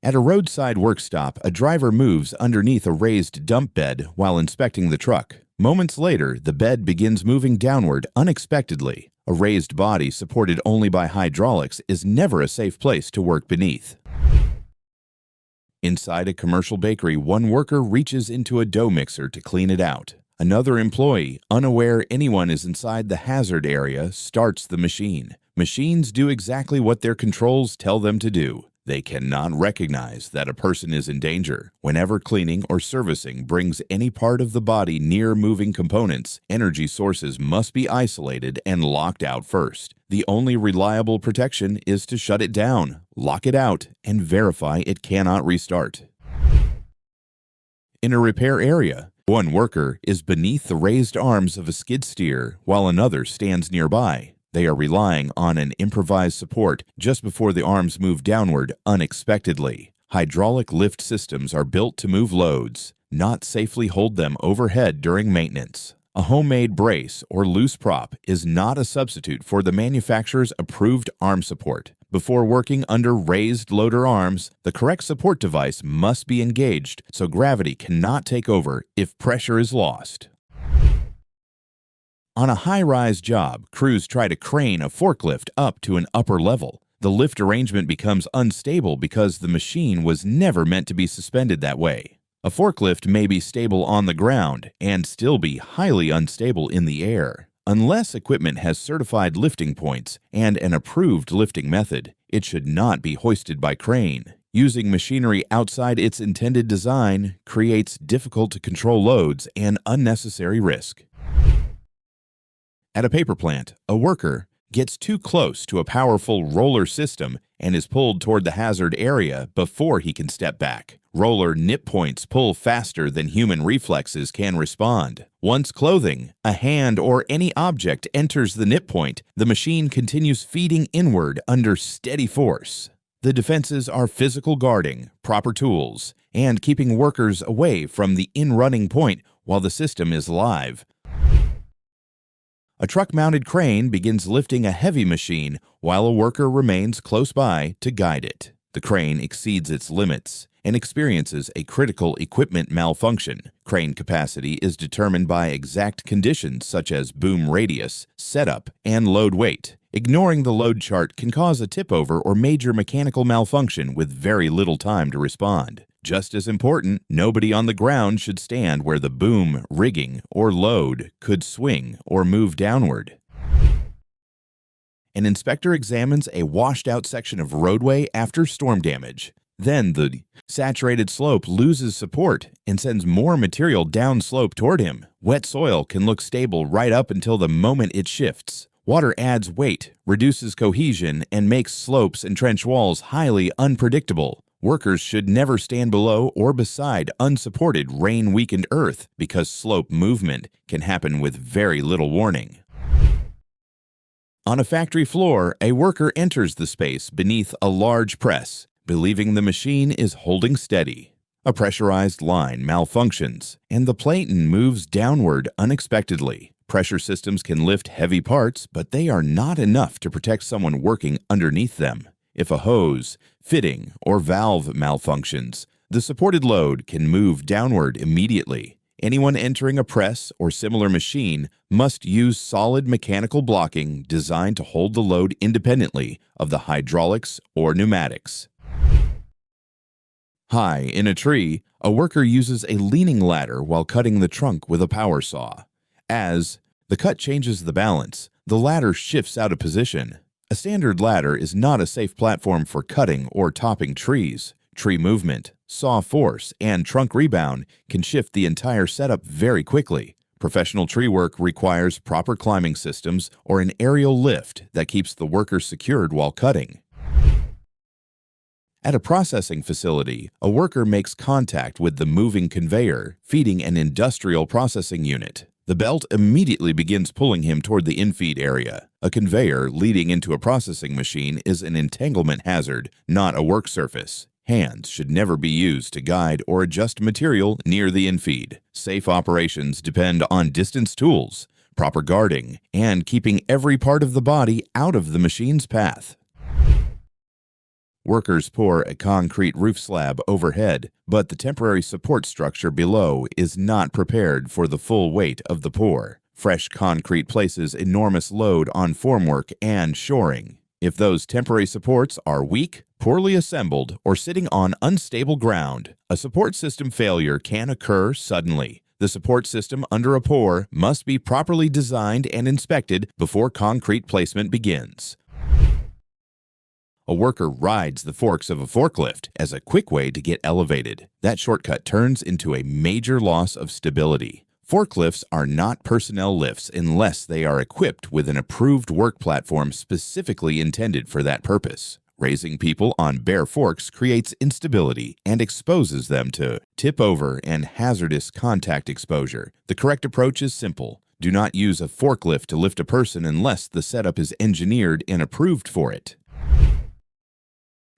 At a roadside work stop, a driver moves underneath a raised dump bed while inspecting the truck. Moments later, the bed begins moving downward unexpectedly. A raised body supported only by hydraulics is never a safe place to work beneath. Inside a commercial bakery, one worker reaches into a dough mixer to clean it out. Another employee, unaware anyone is inside the hazard area, starts the machine. Machines do exactly what their controls tell them to do. They cannot recognize that a person is in danger. Whenever cleaning or servicing brings any part of the body near moving components, energy sources must be isolated and locked out first. The only reliable protection is to shut it down, lock it out, and verify it cannot restart. In a repair area, one worker is beneath the raised arms of a skid steer while another stands nearby. They are relying on an improvised support just before the arms move downward unexpectedly. Hydraulic lift systems are built to move loads, not safely hold them overhead during maintenance. A homemade brace or loose prop is not a substitute for the manufacturer's approved arm support. Before working under raised loader arms, the correct support device must be engaged so gravity cannot take over if pressure is lost. On a high-rise job, crews try to crane a forklift up to an upper level. The lift arrangement becomes unstable because the machine was never meant to be suspended that way. A forklift may be stable on the ground and still be highly unstable in the air. Unless equipment has certified lifting points and an approved lifting method, it should not be hoisted by crane. Using machinery outside its intended design creates difficult-to-control loads and unnecessary risk. At a paper plant, a worker gets too close to a powerful roller system and is pulled toward the hazard area before he can step back. Roller nip points pull faster than human reflexes can respond. Once clothing, a hand, or any object enters the nip point, the machine continues feeding inward under steady force. The defenses are physical guarding, proper tools, and keeping workers away from the in-running point while the system is live. A truck-mounted crane begins lifting a heavy machine while a worker remains close by to guide it. The crane exceeds its limits and experiences a critical equipment malfunction. Crane capacity is determined by exact conditions such as boom radius, setup, and load weight. Ignoring the load chart can cause a tip-over or major mechanical malfunction with very little time to respond. Just as important, nobody on the ground should stand where the boom, rigging, or load could swing or move downward. An inspector examines a washed-out section of roadway after storm damage. Then the saturated slope loses support and sends more material downslope toward him. Wet soil can look stable right up until the moment it shifts. Water adds weight, reduces cohesion, and makes slopes and trench walls highly unpredictable. Workers should never stand below or beside unsupported rain-weakened earth because slope movement can happen with very little warning. On a factory floor, a worker enters the space beneath a large press, believing the machine is holding steady. A pressurized line malfunctions, and the platen moves downward unexpectedly. Pressure systems can lift heavy parts, but they are not enough to protect someone working underneath them. If a hose, fitting, or valve malfunctions, the supported load can move downward immediately. Anyone entering a press or similar machine must use solid mechanical blocking designed to hold the load independently of the hydraulics or pneumatics. High in a tree, a worker uses a leaning ladder while cutting the trunk with a power saw. As the cut changes the balance, the ladder shifts out of position. A standard ladder is not a safe platform for cutting or topping trees. Tree movement, saw force, and trunk rebound can shift the entire setup very quickly. Professional tree work requires proper climbing systems or an aerial lift that keeps the worker secured while cutting. At a processing facility, a worker makes contact with the moving conveyor, feeding an industrial processing unit. The belt immediately begins pulling him toward the infeed area. A conveyor leading into a processing machine is an entanglement hazard, not a work surface. Hands should never be used to guide or adjust material near the infeed. Safe operations depend on distance tools, proper guarding, and keeping every part of the body out of the machine's path. Workers pour a concrete roof slab overhead, but the temporary support structure below is not prepared for the full weight of the pour. Fresh concrete places enormous load on formwork and shoring. If those temporary supports are weak, poorly assembled, or sitting on unstable ground, a support system failure can occur suddenly. The support system under a pour must be properly designed and inspected before concrete placement begins. A worker rides the forks of a forklift as a quick way to get elevated. That shortcut turns into a major loss of stability. Forklifts are not personnel lifts unless they are equipped with an approved work platform specifically intended for that purpose. Raising people on bare forks creates instability and exposes them to tip over and hazardous contact exposure. The correct approach is simple. Do not use a forklift to lift a person unless the setup is engineered and approved for it.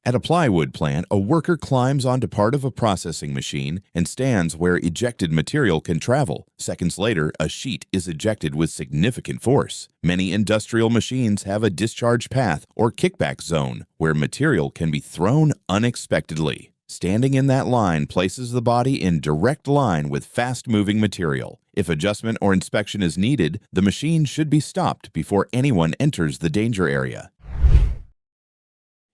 At a plywood plant, a worker climbs onto part of a processing machine and stands where ejected material can travel. Seconds later, a sheet is ejected with significant force. Many industrial machines have a discharge path or kickback zone where material can be thrown unexpectedly. Standing in that line places the body in direct line with fast-moving material. If adjustment or inspection is needed, the machine should be stopped before anyone enters the danger area.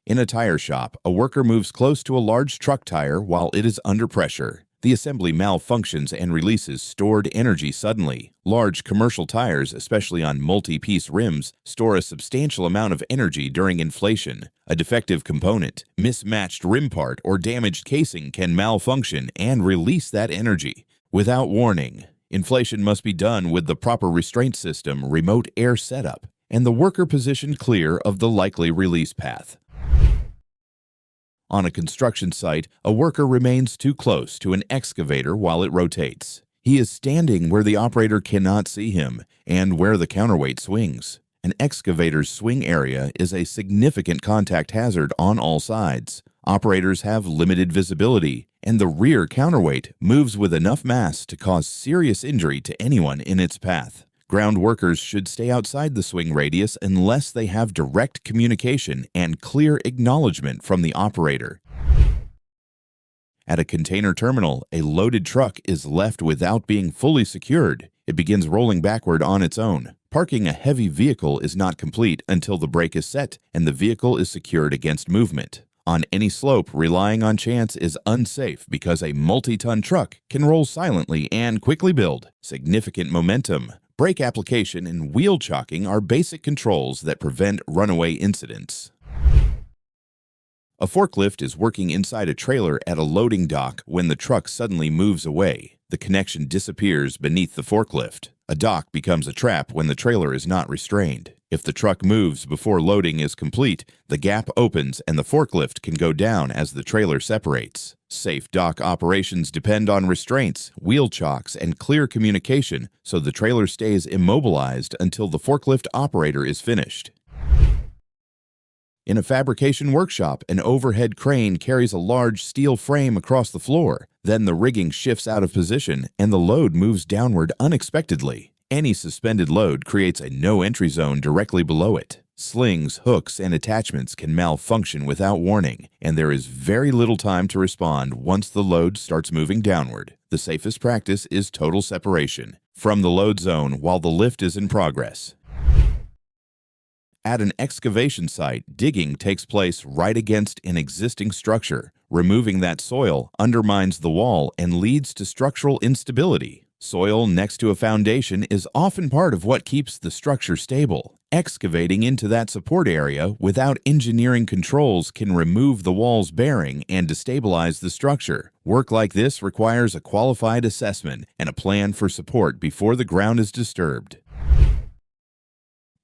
In a tire shop, a worker moves close to a large truck tire while it is under pressure. The assembly malfunctions and releases stored energy suddenly. Large commercial tires, especially on multi-piece rims, store a substantial amount of energy during inflation. A defective component, mismatched rim part, or damaged casing can malfunction and release that energy. Without warning, inflation must be done with the proper restraint system, remote air setup, and the worker positioned clear of the likely release path. On a construction site, a worker remains too close to an excavator while it rotates. He is standing where the operator cannot see him and where the counterweight swings. An excavator's swing area is a significant contact hazard on all sides. Operators have limited visibility, and the rear counterweight moves with enough mass to cause serious injury to anyone in its path. Ground workers should stay outside the swing radius unless they have direct communication and clear acknowledgement from the operator. At a container terminal, a loaded truck is left without being fully secured. It begins rolling backward on its own. Parking a heavy vehicle is not complete until the brake is set and the vehicle is secured against movement. On any slope, relying on chance is unsafe because a multi-ton truck can roll silently and quickly build significant momentum. Brake application and wheel chocking are basic controls that prevent runaway incidents. A forklift is working inside a trailer at a loading dock when the truck suddenly moves away. The connection disappears beneath the forklift. A dock becomes a trap when the trailer is not restrained. If the truck moves before loading is complete, the gap opens and the forklift can go down as the trailer separates. Safe dock operations depend on restraints, wheel chocks, and clear communication so the trailer stays immobilized until the forklift operator is finished. In a fabrication workshop, an overhead crane carries a large steel frame across the floor. Then the rigging shifts out of position and the load moves downward unexpectedly. Any suspended load creates a no-entry zone directly below it. Slings, hooks, and attachments can malfunction without warning, and there is very little time to respond once the load starts moving downward. The safest practice is total separation from the load zone while the lift is in progress. At an excavation site, digging takes place right against an existing structure. Removing that soil undermines the wall and leads to structural instability. Soil next to a foundation is often part of what keeps the structure stable. Excavating into that support area without engineering controls can remove the wall's bearing and destabilize the structure. Work like this requires a qualified assessment and a plan for support before the ground is disturbed.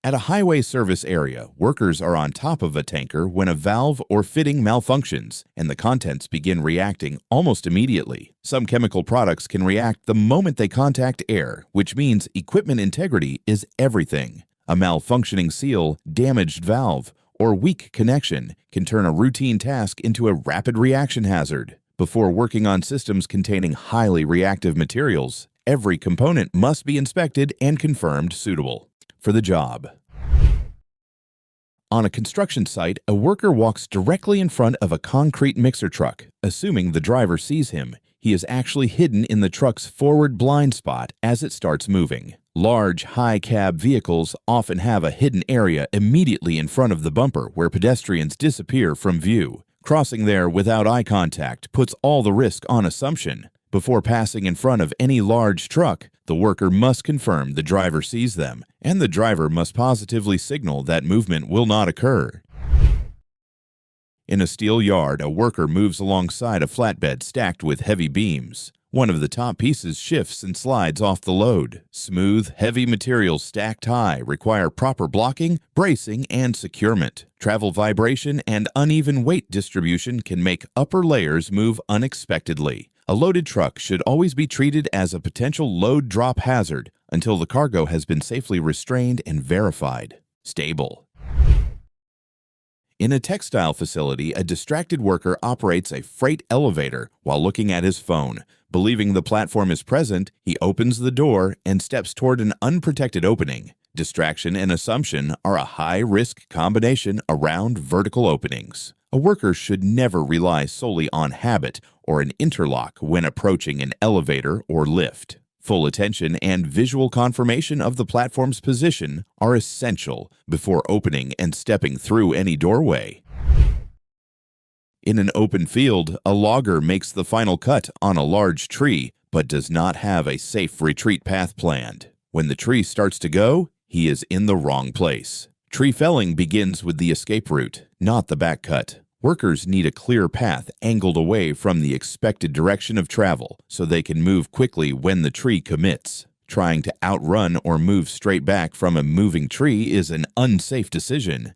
At a highway service area, workers are on top of a tanker when a valve or fitting malfunctions, and the contents begin reacting almost immediately. Some chemical products can react the moment they contact air, which means equipment integrity is everything. A malfunctioning seal, damaged valve, or weak connection can turn a routine task into a rapid reaction hazard. Before working on systems containing highly reactive materials, every component must be inspected and confirmed suitable for the job. On a construction site, a worker walks directly in front of a concrete mixer truck. Assuming the driver sees him, he is actually hidden in the truck's forward blind spot as it starts moving. Large, high-cab vehicles often have a hidden area immediately in front of the bumper where pedestrians disappear from view. Crossing there without eye contact puts all the risk on assumption. Before passing in front of any large truck, the worker must confirm the driver sees them, and the driver must positively signal that movement will not occur. In a steel yard, a worker moves alongside a flatbed stacked with heavy beams. One of the top pieces shifts and slides off the load. Smooth, heavy materials stacked high require proper blocking, bracing, and securement. Travel vibration and uneven weight distribution can make upper layers move unexpectedly. A loaded truck should always be treated as a potential load drop hazard until the cargo has been safely restrained and verified. Stable. In a textile facility, a distracted worker operates a freight elevator while looking at his phone. Believing the platform is present, he opens the door and steps toward an unprotected opening. Distraction and assumption are a high-risk combination around vertical openings. A worker should never rely solely on habit or an interlock when approaching an elevator or lift. Full attention and visual confirmation of the platform's position are essential before opening and stepping through any doorway. In an open field, a logger makes the final cut on a large tree but does not have a safe retreat path planned. When the tree starts to go, he is in the wrong place. Tree felling begins with the escape route, not the back cut. Workers need a clear path angled away from the expected direction of travel so they can move quickly when the tree commits. Trying to outrun or move straight back from a moving tree is an unsafe decision.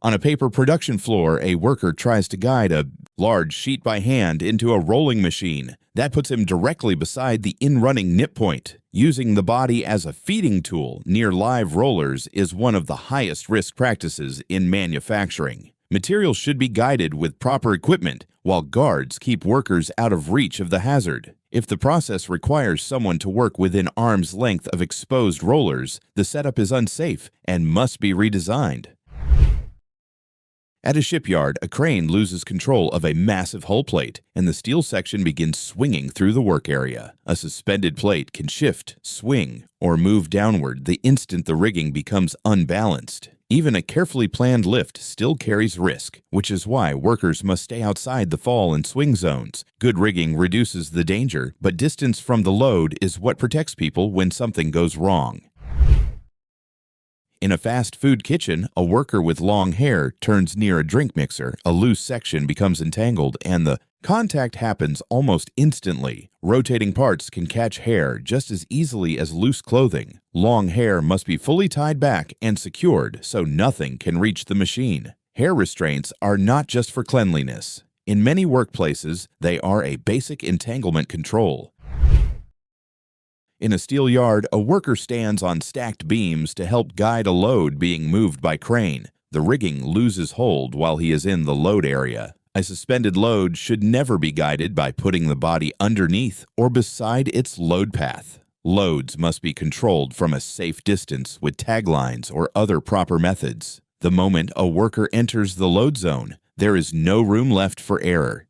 On a paper production floor, a worker tries to guide a large sheet by hand into a rolling machine. That puts him directly beside the in-running nip point. Using the body as a feeding tool near live rollers is one of the highest risk practices in manufacturing. Materials should be guided with proper equipment, while guards keep workers out of reach of the hazard. If the process requires someone to work within arm's length of exposed rollers, the setup is unsafe and must be redesigned. At a shipyard, a crane loses control of a massive hull plate, and the steel section begins swinging through the work area. A suspended plate can shift, swing, or move downward the instant the rigging becomes unbalanced. Even a carefully planned lift still carries risk, which is why workers must stay outside the fall and swing zones. Good rigging reduces the danger, but distance from the load is what protects people when something goes wrong. In a fast food kitchen, a worker with long hair turns near a drink mixer, a loose section becomes entangled, and the contact happens almost instantly. Rotating parts can catch hair just as easily as loose clothing. Long hair must be fully tied back and secured so nothing can reach the machine. Hair restraints are not just for cleanliness. In many workplaces, they are a basic entanglement control. In a steel yard, a worker stands on stacked beams to help guide a load being moved by crane. The rigging loses hold while he is in the load area. A suspended load should never be guided by putting the body underneath or beside its load path. Loads must be controlled from a safe distance with taglines or other proper methods. The moment a worker enters the load zone, there is no room left for error.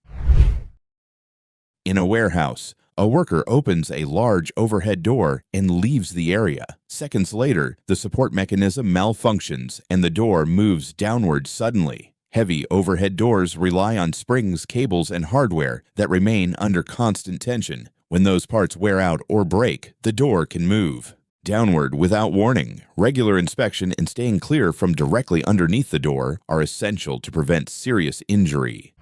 In a warehouse, a worker opens a large overhead door and leaves the area. Seconds later, the support mechanism malfunctions and the door moves downward suddenly. Heavy overhead doors rely on springs, cables, and hardware that remain under constant tension. When those parts wear out or break, the door can move downward without warning. Regular inspection and staying clear from directly underneath the door are essential to prevent serious injury.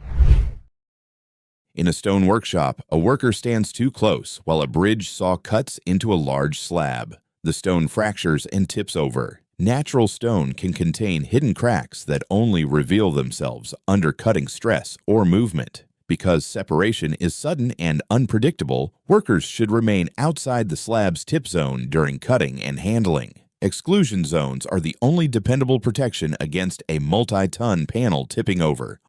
In a stone workshop, a worker stands too close while a bridge saw cuts into a large slab. The stone fractures and tips over. Natural stone can contain hidden cracks that only reveal themselves under cutting stress or movement. Because separation is sudden and unpredictable, workers should remain outside the slab's tip zone during cutting and handling. Exclusion zones are the only dependable protection against a multi-ton panel tipping over.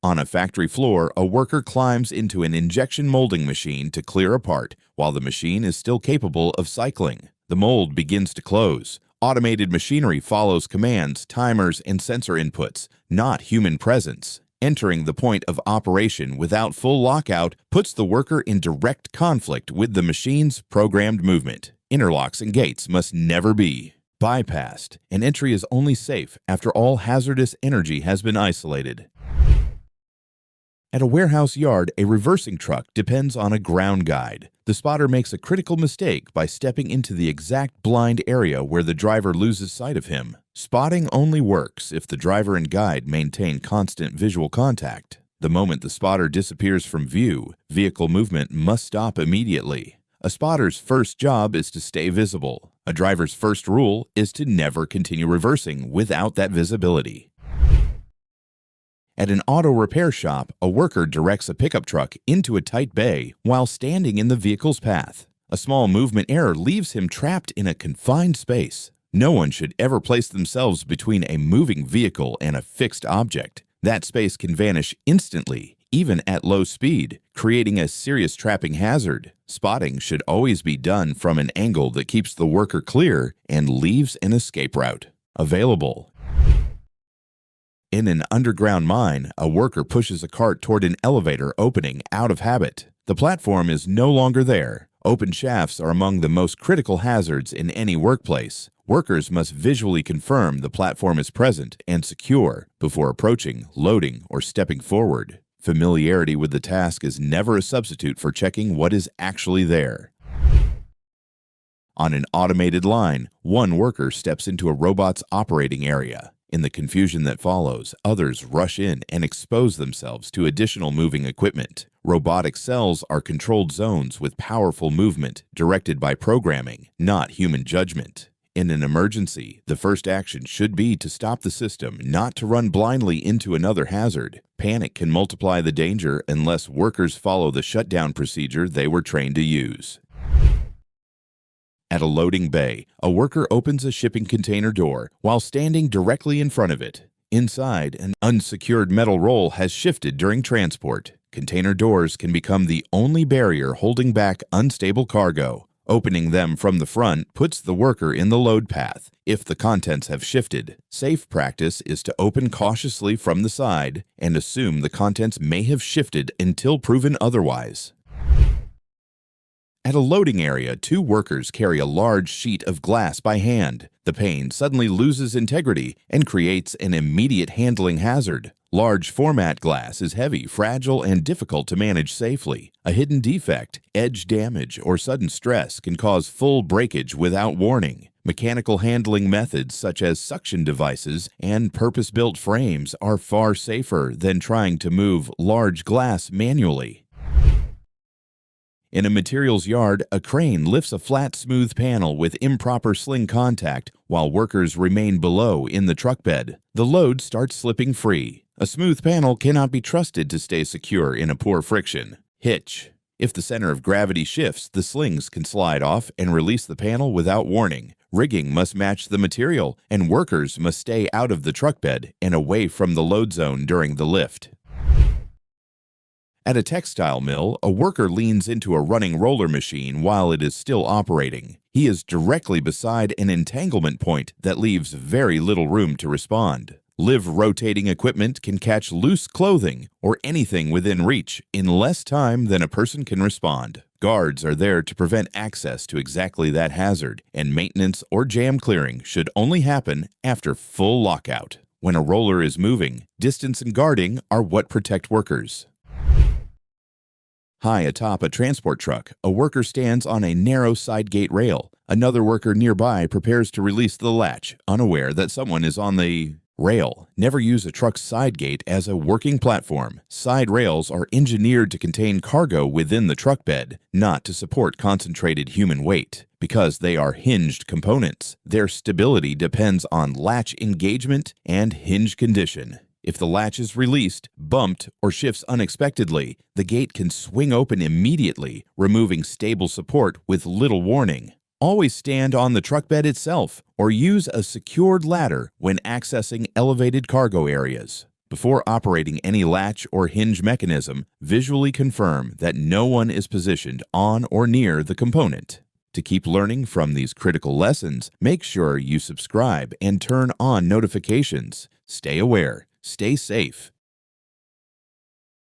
On a factory floor, a worker climbs into an injection molding machine to clear a part while the machine is still capable of cycling. The mold begins to close. Automated machinery follows commands, timers, and sensor inputs, not human presence. Entering the point of operation without full lockout puts the worker in direct conflict with the machine's programmed movement. Interlocks and gates must never be bypassed, and entry is only safe after all hazardous energy has been isolated. At a warehouse yard, a reversing truck depends on a ground guide. The spotter makes a critical mistake by stepping into the exact blind area where the driver loses sight of him. Spotting only works if the driver and guide maintain constant visual contact. The moment the spotter disappears from view, vehicle movement must stop immediately. A spotter's first job is to stay visible. A driver's first rule is to never continue reversing without that visibility. At an auto repair shop, a worker directs a pickup truck into a tight bay while standing in the vehicle's path. A small movement error leaves him trapped in a confined space. No one should ever place themselves between a moving vehicle and a fixed object. That space can vanish instantly, even at low speed, creating a serious trapping hazard. Spotting should always be done from an angle that keeps the worker clear and leaves an escape route available. In an underground mine, a worker pushes a cart toward an elevator opening out of habit. The platform is no longer there. Open shafts are among the most critical hazards in any workplace. Workers must visually confirm the platform is present and secure before approaching, loading, or stepping forward. Familiarity with the task is never a substitute for checking what is actually there. On an automated line, one worker steps into a robot's operating area. In the confusion that follows, others rush in and expose themselves to additional moving equipment. Robotic cells are controlled zones with powerful movement directed by programming, not human judgment. In an emergency, the first action should be to stop the system, not to run blindly into another hazard. Panic can multiply the danger unless workers follow the shutdown procedure they were trained to use. At a loading bay, a worker opens a shipping container door while standing directly in front of it. Inside, an unsecured metal roll has shifted during transport. Container doors can become the only barrier holding back unstable cargo. Opening them from the front puts the worker in the load path if the contents have shifted. Safe practice is to open cautiously from the side and assume the contents may have shifted until proven otherwise. At a loading area, two workers carry a large sheet of glass by hand. The pane suddenly loses integrity and creates an immediate handling hazard. Large format glass is heavy, fragile, and difficult to manage safely. A hidden defect, edge damage, or sudden stress can cause full breakage without warning. Mechanical handling methods such as suction devices and purpose-built frames are far safer than trying to move large glass manually. In a materials yard, a crane lifts a flat, smooth panel with improper sling contact while workers remain below in the truck bed. The load starts slipping free. A smooth panel cannot be trusted to stay secure in a poor friction. Hitch. If the center of gravity shifts, the slings can slide off and release the panel without warning. Rigging must match the material, and workers must stay out of the truck bed and away from the load zone during the lift. At a textile mill, a worker leans into a running roller machine while it is still operating. He is directly beside an entanglement point that leaves very little room to respond. Live rotating equipment can catch loose clothing or anything within reach in less time than a person can respond. Guards are there to prevent access to exactly that hazard, and maintenance or jam clearing should only happen after full lockout. When a roller is moving, distance and guarding are what protect workers. High atop a transport truck, a worker stands on a narrow sidegate rail. Another worker nearby prepares to release the latch, unaware that someone is on the rail. Never use a truck's sidegate as a working platform. Side rails are engineered to contain cargo within the truck bed, not to support concentrated human weight. Because they are hinged components, their stability depends on latch engagement and hinge condition. If the latch is released, bumped, or shifts unexpectedly, the gate can swing open immediately, removing stable support with little warning. Always stand on the truck bed itself or use a secured ladder when accessing elevated cargo areas. Before operating any latch or hinge mechanism, visually confirm that no one is positioned on or near the component. To keep learning from these critical lessons, make sure you subscribe and turn on notifications. Stay aware, stay safe,